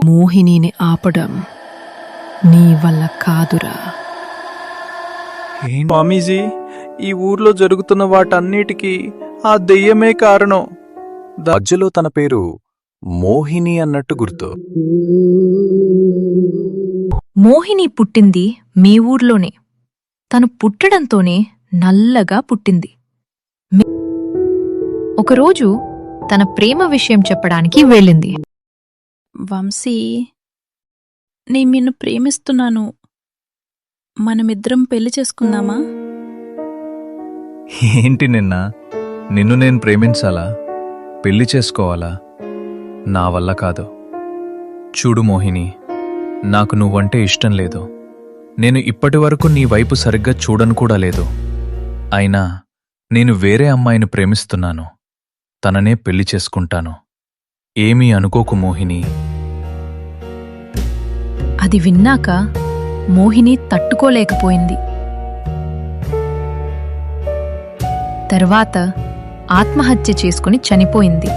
మోహినిని ఆపడం నీ వల్ల కాదురా. స్వామీజీ, ఈ ఊర్లో జరుగుతున్న వాటన్నిటికీ ఆ దెయ్యమే కారణం. మధ్యలో తన పేరు మోహిని అన్నట్టు గుర్తు. మోహిని పుట్టింది మీ ఊర్లోనే. తను పుట్టడంతోనే నల్లగా పుట్టింది. ఒకరోజు తన ప్రేమ విషయం చెప్పడానికి వెళ్ళింది. వంశీ, నేను నిన్ను ప్రేమిస్తున్నాను. మనమిద్దరం పెళ్లి చేసుకుందామా? ఏంటి నిన్ను నేను ప్రేమించాలా? పెళ్లి చేసుకోవాలా? నా వల్ల కాదు. చూడు మోహిని, నాకు నువ్వంటే ఇష్టం లేదు. నేను ఇప్పటివరకు నీ వైపు సరిగ్గా చూడను కూడా లేదు. అయినా నేను వేరే అమ్మాయిని ప్రేమిస్తున్నాను. తననే పెళ్లి చేసుకుంటాను. ఏమీ అనుకోకు మోహిని. అది విన్నాక మోహిని తట్టుకోలేకపోయింది. తర్వాత ఆత్మహత్య చేసుకుని చనిపోయింది.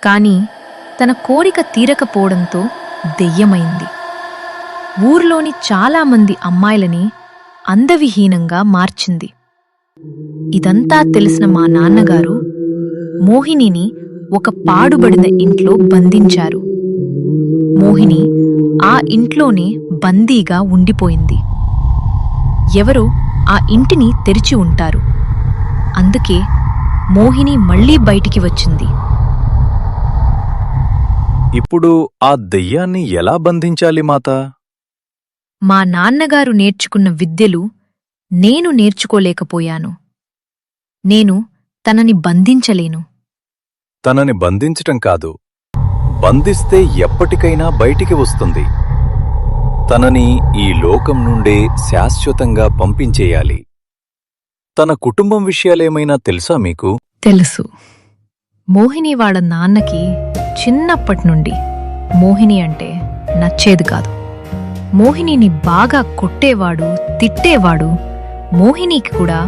కాని తన కోరిక తీరకపోవడంతో దెయ్యమైంది. ఊర్లోని చాలామంది అమ్మాయిలని అందవిహీనంగా మార్చింది. ఇదంతా తెలిసిన మా నాన్నగారు మోహినిని ఒక పాడుబడిన ఇంట్లో బంధించారు. మోహిని ఆ ఇంట్లోనే బందీగా ఉండిపోయింది. ఎవరో ఆ ఇంటిని తెరిచి ఉంటారు. అందుకే మోహిని మళ్లీ బయటికి వచ్చింది. ఇప్పుడు ఆ దెయ్యాన్ని ఎలా బంధించాలి మాతా? మా నాన్నగారు నేర్చుకున్న విద్యలు నేను నేర్చుకోలేకపోయాను. నేను తనని బంధించలేను. తనని బంధించటం కాదు, బంధిస్తే ఎప్పటికైనా బయటికి వస్తుంది. తనని ఈ లోకం నుండే శాశ్వతంగా పంపించేయాలి. తన కుటుంబం విషయాలేమైనా తెలుసా మీకు? తెలుసు. మోహిని వాళ్ళ నాన్నకి చిన్నప్పటినుండి మోహిని అంటే నచ్చేది కాదు. మోహినిని బాగా కొట్టేవాడు, తిట్టేవాడు. మోహినికి కూడా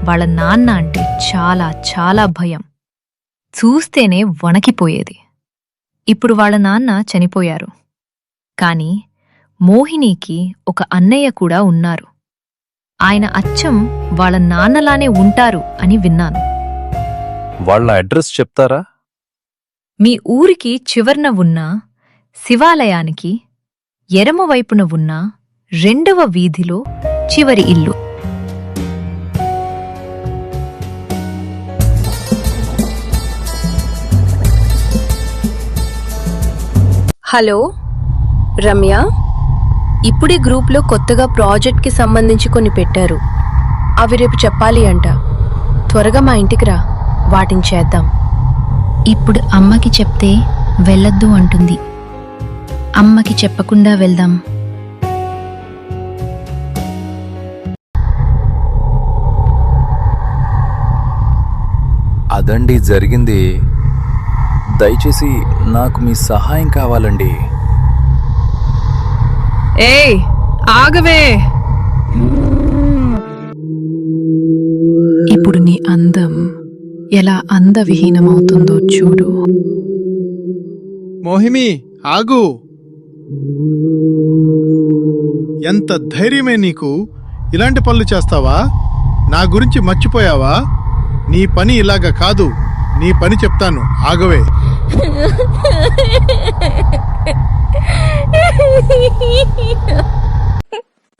వాళ్ళ నాన్న అంటే చాలా చాలా భయం. చూస్తేనే వణకిపోయేది. ఇప్పుడు వాళ్ళ నాన్న చనిపోయారు. కాని మోహినికి ఒక అన్నయ్య కూడా ఉన్నారు. ఆయన అచ్చం వాళ్ళ నాన్నలానే ఉంటారు అని విన్నాను. వాళ్ళ అడ్రస్ చెప్తారా? మీ ఊరికి చివర్న ఉన్న శివాలయానికి ఎడమవైపున ఉన్న 2వ వీధిలో చివరి ఇల్లు. హలో రమ్య, ఇప్పుడే గ్రూప్లో కొత్తగా ప్రాజెక్ట్కి సంబంధించి కొన్ని పెట్టారు. అవి రేపు చెప్పాలి అంట. త్వరగా మా ఇంటికి రా, వాటిని చేద్దాం. ఇప్పుడు అమ్మకి చెప్తే వెళ్ళొద్దు అంటుంది. అమ్మకి చెప్పకుండా వెళ్దాం. అదండి జరిగింది. దయచేసి నాకు మీ సహాయం కావాలండి. ఏయ్, ఆగవే! ఇప్పుడు నీ అందం ఎలా అందవిహీనమవుతుందో చూడు. మోహిని, ఆగు! ఎంత ధైర్యమే నీకు? ఇలాంటి పనులు చేస్తావా? నా గురించి మర్చిపోయావా? నీ పని ఇలాగ కాదు. నీ పని చెప్తాను, ఆగవే.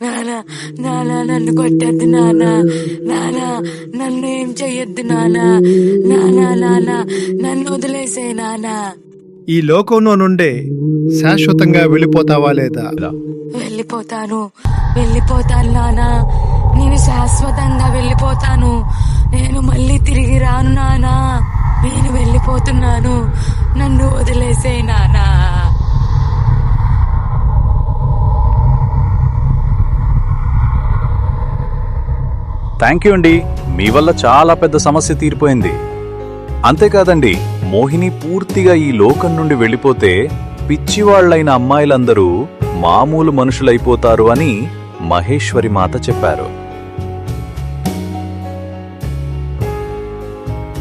నానా, నానా నన్ను కొట్టద్దు నానా. నానా నన్ను ఏం చెయ్యొద్దు నానా. నానా నానా నన్ను వదిలేసే నానా. ఈ లోకంలో నుండే శాశ్వతంగా వెళ్ళిపోతావా లేదా? వెళ్ళిపోతాను, వెళ్ళిపోతాను నానా. నేను శాశ్వతంగా వెళ్ళిపోతాను. నేను మళ్ళీ తిరిగి రాను నానా. నేను వెళ్ళిపోతున్నాను. నన్ను వదిలేసే నానా. థ్యాంక్ యూ అండి, మీ వల్ల చాలా పెద్ద సమస్య తీరిపోయింది. అంతేకాదండి, మోహిని పూర్తిగా ఈ లోకం నుండి వెళ్ళిపోతే పిచ్చివాళ్లైన అమ్మాయిలందరూ మామూలు మనుషులైపోతారు అని మహేశ్వరి మాత చెప్పారు.